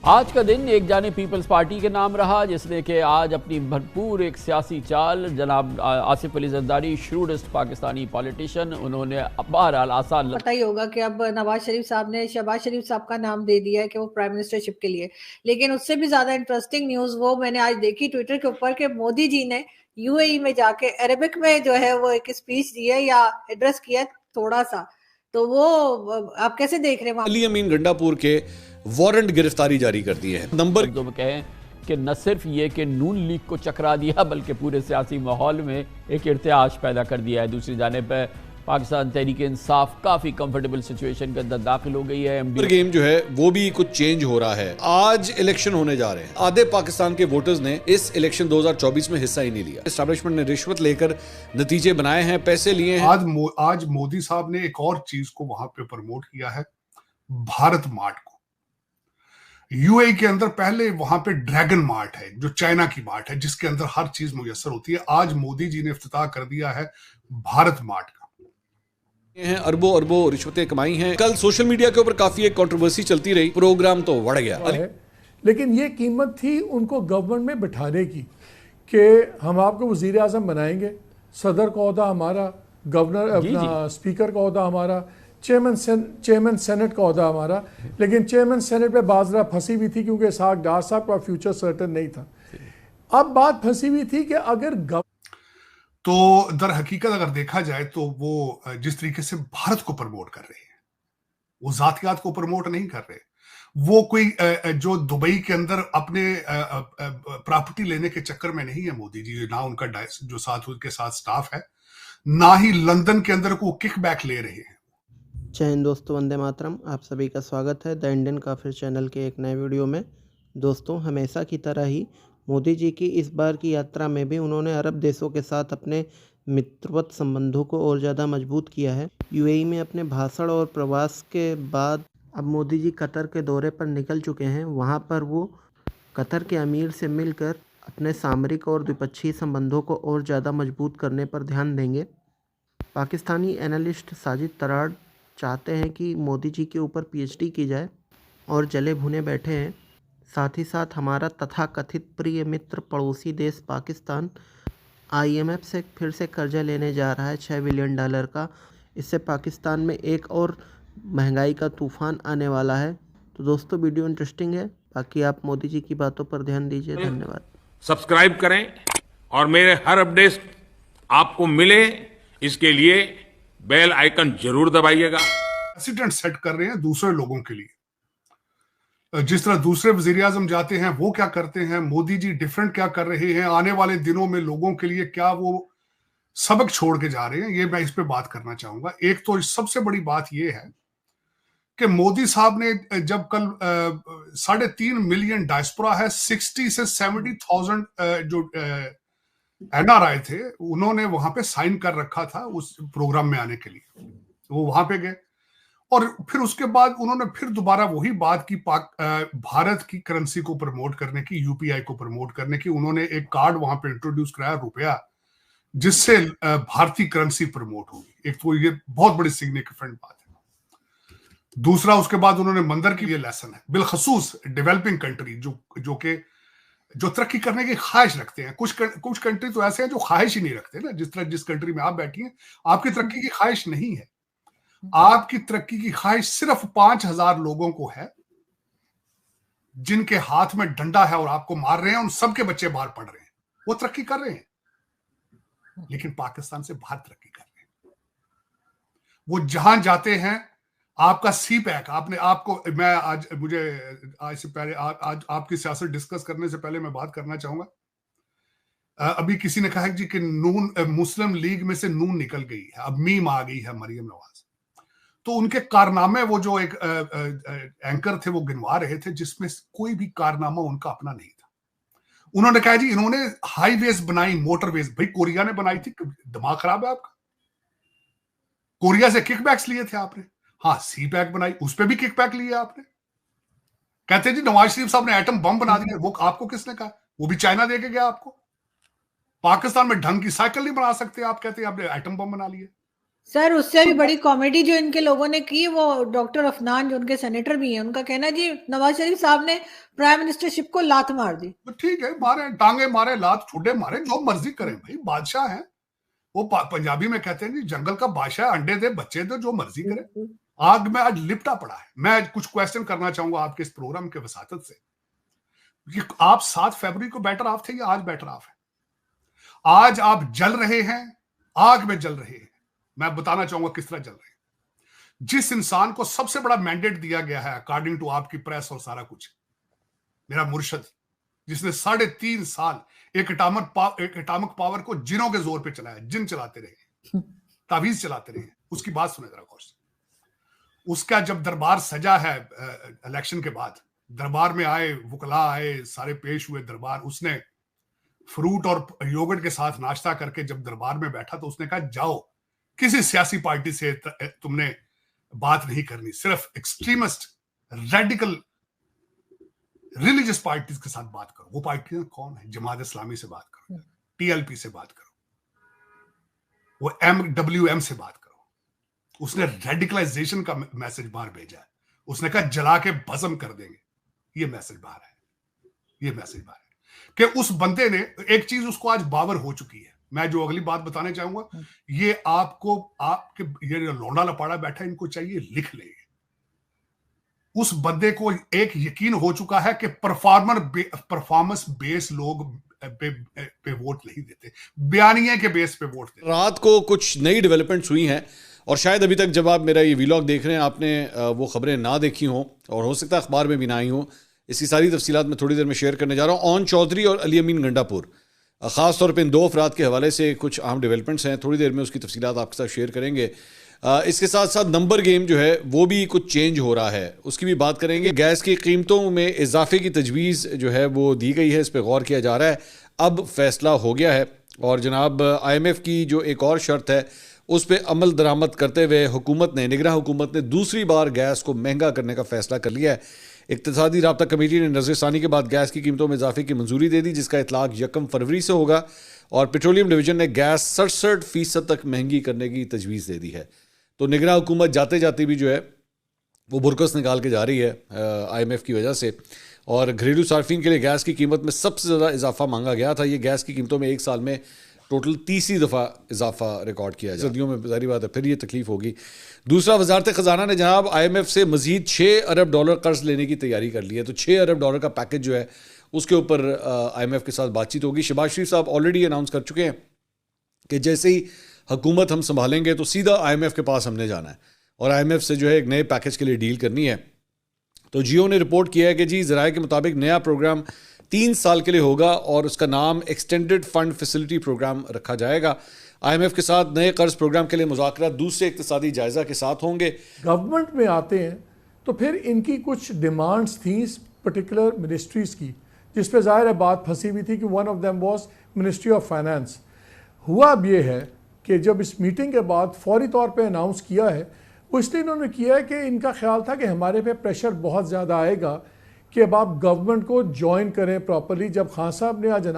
आज का दिन एक जाने पीपल्स पार्टी के नाम रहा, जिसने कि आज अपनी भरपूर एक सियासी चाल, जनाब आसिफ अली जरदारी, श्रूडेस्ट पाकिस्तानी पॉलिटिशियन, उन्होंने बहरहाल आसान पता ही होगा कि अब नवाज शरीफ साहब ने शहबाज शरीफ साहब का नाम दे दिया है कि वो प्राइम मिनिस्टरशिप के लिए। लेकिन उससे भी ज्यादा इंटरेस्टिंग न्यूज वो मैंने आज देखी ट्विटर के ऊपर कि मोदी जी ने यूएई में जाके अरेबिक में जो है वो एक स्पीच दी है या एड्रेस किया थोड़ा सा। तो वो आप कैसे देख रहे हैं? अली अमीन गंडापुर के वारंट गिरफ्तारी जारी कर दिए हैं। नंबर में कहें कि न सिर्फ ये कि नून लीग को चकरा दिया, बल्कि पूरे सियासी माहौल में एक इर्तियाश पैदा कर दिया है। दूसरी जानिब पाकिस्तान तहरीक इंसाफ काफी कंफर्टेबल सिचुएशन के अंदर दाखिल हो गई है। गेम जो है वो भी कुछ चेंज हो रहा है। आज इलेक्शन होने जा रहे हैं। आधे पाकिस्तान के वोटर्स ने इस इलेक्शन 2024 में हिस्सा ही नहीं लिया। एस्टैब्लिशमेंट ने रिश्वत लेकर नतीजे बनाए हैं, पैसे लिए हैं। आज मोदी साहब ने एक और चीज को वहां पे प्रमोट किया है, भारत मार्ट को। यूएई के अंदर पहले वहां पे ड्रैगन मार्ट है जो चाइना की मार्ट है, जिसके अंदर हर चीज मुयस्सर होती है। आज मोदी जी ने इफ्तिताह कर दिया है भारत मार्ट का। अरबों अरबों रिश्वतें कमाई हैं। कल सोशल मीडिया के ऊपर काफी एक कंट्रोवर्सी चलती रही, प्रोग्राम तो बढ़ गया। लेकिन ये कीमत थी उनको गवर्नमेंट में बिठाने की कि हम आपको वजीर आजम बनाएंगे, सदर का ओहदा हमारा, गवर्नर अपना स्पीकर का ओहदा हमारा, चेयरमैन सेनेट का ओहदा हमारा। लेकिन चेयरमैन सेनेट पे बाजरा फंसी हुई थी क्योंकि इसहाक डार साहब का फ्यूचर सर्टन नहीं था। अब बात फंसी हुई थी कि अगर तो दर हकीकत अगर देखा जाए तो वो जिस तरीके से भारत को प्रमोट कर रहे हैं, वो जातियात को प्रमोट नहीं कर रहे। वो कोई जो दुबई के अंदर अपने प्रॉपर्टी लेने के चक्कर में नहीं है मोदी जी, ना उनका जो साथ उनके साथ स्टाफ है, ना ही लंदन के अंदर को किकबैक ले रहे हैं। जय हिंद दोस्तों, वंदे मातरम। आप सभी का स्वागत है द इंडियन काफिर चैनल के एक नए वीडियो में। दोस्तों, हमेशा की तरह ही मोदी जी की इस बार की यात्रा में भी उन्होंने अरब देशों के साथ अपने मित्रवत संबंधों को और ज़्यादा मजबूत किया है। यूएई में अपने भाषण और प्रवास के बाद अब मोदी जी कतर के दौरे पर निकल चुके हैं। वहां पर वो कतर के अमीर से मिलकर अपने सामरिक और द्विपक्षीय संबंधों को और ज़्यादा मजबूत करने पर ध्यान देंगे। पाकिस्तानी एनालिस्ट साजिद तराड़ चाहते हैं कि मोदी जी के ऊपर पीएचडी की जाए और जले भुने बैठे हैं। साथ ही साथ हमारा तथाकथित प्रिय मित्र पड़ोसी देश पाकिस्तान आईएमएफ से फिर से कर्जा लेने जा रहा है $6 बिलियन का। इससे पाकिस्तान में एक और महंगाई का तूफान आने वाला है। तो दोस्तों, वीडियो इंटरेस्टिंग है, बाकी आप मोदी जी की बातों पर ध्यान दीजिए। धन्यवाद। सब्सक्राइब करें और मेरे हर अपडेट आपको मिले, इसके लिए बेल आइकन जरूर दबाइएगा। प्रेसिडेंट सेट कर रहे हैं दूसरे लोगों के लिए। जिस तरह दूसरे वजीर आजम जाते हैं वो क्या करते हैं, मोदी जी डिफरेंट क्या कर रहे हैं, आने वाले दिनों में लोगों के लिए क्या वो सबक छोड़ के जा रहे हैं, ये मैं इस पे बात करना चाहूंगा। एक तो सबसे बड़ी बात ये है कि मोदी साहब ने जब कल 3.5 मिलियन डायस्पोरा है, 60 से 70,000 जो एनआरआई थे, उन्होंने वहां पे साइन कर रखा था उस प्रोग्राम में आने के लिए। वो वहां पे गए और फिर उसके बाद उन्होंने फिर दोबारा वही बात की, भारत की करेंसी को प्रमोट करने की, यूपीआई को प्रमोट करने की। उन्होंने एक कार्ड वहां पे इंट्रोड्यूस कराया, रुपया, जिससे भारतीय करेंसी प्रमोट होगी। एक तो ये बहुत बड़ी सिग्निफिकेंट बात है। दूसरा, उसके बाद उन्होंने मंदिर के लिए लेसन है, बिलखसूस डेवलपिंग कंट्री जो तरक्की करने की ख्वाहिश रखते हैं। कुछ कंट्री तो ऐसे हैं जो ख्वाहिश ही नहीं रखते ना, जिस कंट्री में आप बैठी हैं, आपकी तरक्की की ख्वाहिश नहीं है। आपकी तरक्की की ख्वाहिश सिर्फ 5,000 लोगों को है जिनके हाथ में डंडा है और आपको मार रहे हैं, उन सबके बच्चे बाहर पढ़ रहे हैं, वो तरक्की कर रहे हैं। लेकिन पाकिस्तान से बाहर तरक्की कर रहे हैं। वो जहां जाते हैं, आपका सी पैक, मैं आज से पहले आज आपकी सियासत डिस्कस करने से पहले मैं बात करना चाहूंगा। अभी किसी ने कहा जी कि मुस्लिम लीग में से नून निकल गई है, अब मीम आ गई है मरियम नवाज। तो उनके कारनामे, वो जो एक एंकर थे वो गिनवा रहे थे, जिसमें कोई भी कारनामा उनका अपना नहीं था। उन्होंने कहा जी इन्होंने हाईवेज बनाई, मोटरवेज। भाई कोरिया ने बनाई थी, दिमाग खराब है आपका? कोरिया से किकबैक्स लिए थे आपने। हाँ, सी पैक बनाई, उस पर भी किकबैक लिए आपने। कहते जी नवाज शरीफ साहब ने एटम बम बना दिया, वो आपको किसने कहा? वो भी चाइना दे के गया आपको। पाकिस्तान में ढंग की साइकिल नहीं बना सकते आप, कहते हैं आपने एटम बम बना लिए। सर उससे भी बड़ी कॉमेडी जो इनके लोगों ने की, वो डॉक्टर अफनान जो उनके सेनेटर भी हैं, उनका कहना जी नवाज शरीफ साहब ने प्राइम मिनिस्टरशिप को लात मार दी। तो ठीक है, मारे टांगे मारे, लात ठुड्डे मारे, जो मर्जी करें भाई, बादशाह हैं वो। पंजाबी में कहते हैं जी जंगल का बादशाह, अंडे दे बच्चे दे, जो मर्जी करे। आग में आज लिपटा पड़ा है। मैं कुछ क्वेश्चन करना चाहूंगा आपके इस प्रोग्राम के वसातत से कि आप 7 फरवरी को बेटर ऑफ थे या आज बेटर ऑफ है? आज आप जल रहे हैं, आग में जल रहे हैं। मैं बताना चाहूंगा किस तरह जल रहे हैं। जिस इंसान को सबसे बड़ा मैंडेट दिया गया है अकॉर्डिंग टू आपकी प्रेस और सारा कुछ, मेरा मुर्शद, जिसने 3.5 साल एक एटॉमिक पावर को जिनों के जोर पे चलाया, जिन चलाते रहे, तावीज चलाते रहे, उसकी बात सुने जरा गौर से। उसका जब दरबार सजा है इलेक्शन के बाद, दरबार में आए वकला, आए सारे पेश हुए दरबार, उसने फ्रूट और योगर्ट के साथ नाश्ता करके जब दरबार में बैठा तो उसने कहा जाओ, किसी सियासी पार्टी से तुमने बात नहीं करनी, सिर्फ एक्सट्रीमिस्ट रेडिकल रिलीजियस पार्टीज के साथ बात करो। वो पार्टी कौन है? जमात इस्लामी से बात करो, टीएलपी से बात करो, वो MWM से बात करो। उसने रेडिकलाइजेशन का मैसेज बाहर भेजा है। उसने कहा जला के भस्म कर देंगे। ये मैसेज बाहर है, ये मैसेज बाहर है कि उस बंदे ने एक चीज उसको आज बावर हो चुकी है। मैं जो अगली बात बताने चाहूंगा, ये आपको, आपके ये लौंडा लपाड़ा बैठा, इनको चाहिए लिख ले। उस बंदे को एक यकीन हो चुका है कि परफॉर्मेंस बेस लोग पे वोट नहीं देते, बयानिए के बेस पे वोट देते। रात को कुछ नई डेवलपमेंट्स हुई हैं और शायद अभी तक जब आप मेरा ये व्लॉग देख रहे हैं आपने वो खबरें ना देखी हों और हो सकता है अखबार में भी ना आई हों। इसकी सारी तफसीलात मैं थोड़ी देर में शेयर करने जा रहा हूँ। ओन चौधरी और अली अमीन गंडापुर, ख़ास तौर पे इन 2 अफराद के हवाले से कुछ अहम डेवलपमेंट्स हैं, थोड़ी देर में उसकी तफसीलात आपके साथ शेयर करेंगे। इसके साथ साथ नंबर गेम जो है वो भी कुछ चेंज हो रहा है, उसकी भी बात करेंगे। गैस की कीमतों में इजाफे की तजवीज़ जो है वो दी गई है, इस पर गौर किया जा रहा है। अब फैसला हो गया है और जनाब IMF की जो एक और शर्त है उस पर अमल दरामद करते हुए हुकूमत ने, निगरान हुकूमत ने दूसरी बार गैस को महंगा करने का फैसला कर लिया है। इक़्तिसादी राब्ता कमेटी ने नज़रसानी के बाद गैस की कीमतों में इजाफे की मंजूरी दे दी, जिसका इतलाक 1 फरवरी से होगा और पेट्रोलियम डिवीजन ने गैस 67% तक महंगी करने की तजवीज़ दे दी है। तो निगरान हुकूमत जाते जाते भी जो है वो बुरकस निकाल के जा रही है IMF की वजह से। और घरेलू सार्फिन के लिए गैस की कीमत में सबसे ज़्यादा इजाफा मांगा गया था। ये गैस की कीमतों में एक साल में टोटल 30 दफ़ा इजाफा रिकॉर्ड किया है। सर्दियों में जारी बात है फिर ये तकलीफ होगी। दूसरा, वजारत ख़जाना ने जनाब IMF से मज़ीद $6 अरब कर्ज लेने की तैयारी कर ली है। तो $6 अरब का पैकेज जो है उसके ऊपर IMF के साथ बातचीत होगी। शहबाज शरीफ साहब ऑलरेडी अनाउंस कर चुके हैं कि जैसे ही हुकूमत हम संभालेंगे तो सीधा IMF के पास हमने जाना है और IMF से जो है एक नए पैकेज के लिए डील करनी है। तो जियो ने रिपोर्ट किया है कि जी ज़राए के मुताबिक नया प्रोग्राम 3 साल के लिए होगा और उसका नाम एक्सटेंडेड फंड फैसिलिटी प्रोग्राम रखा जाएगा। IMF के साथ नए कर्ज प्रोग्राम के लिए मुज़ाकरात दूसरे इक़्तिसादी जायज़ा के साथ होंगे। गवर्नमेंट में आते हैं तो फिर इनकी कुछ डिमांड्स थी पर्टिकुलर मिनिस्ट्रीज़ की, जिस पे ज़ाहिर है बात फंसी हुई थी कि one of them was ministry of finance. हुआ अब ये है कि जब इस मीटिंग के बाद फौरी तौर पे अनाउंस किया है, वो इसलिए इन्होंने किया है कि इनका ख्याल था कि हमारे पे प्रेशर बहुत ज़्यादा आएगा कि अब आप गवर्नमेंट को ज्वाइन करें प्रॉपरली। जब खान साहब ने आज अनाउंस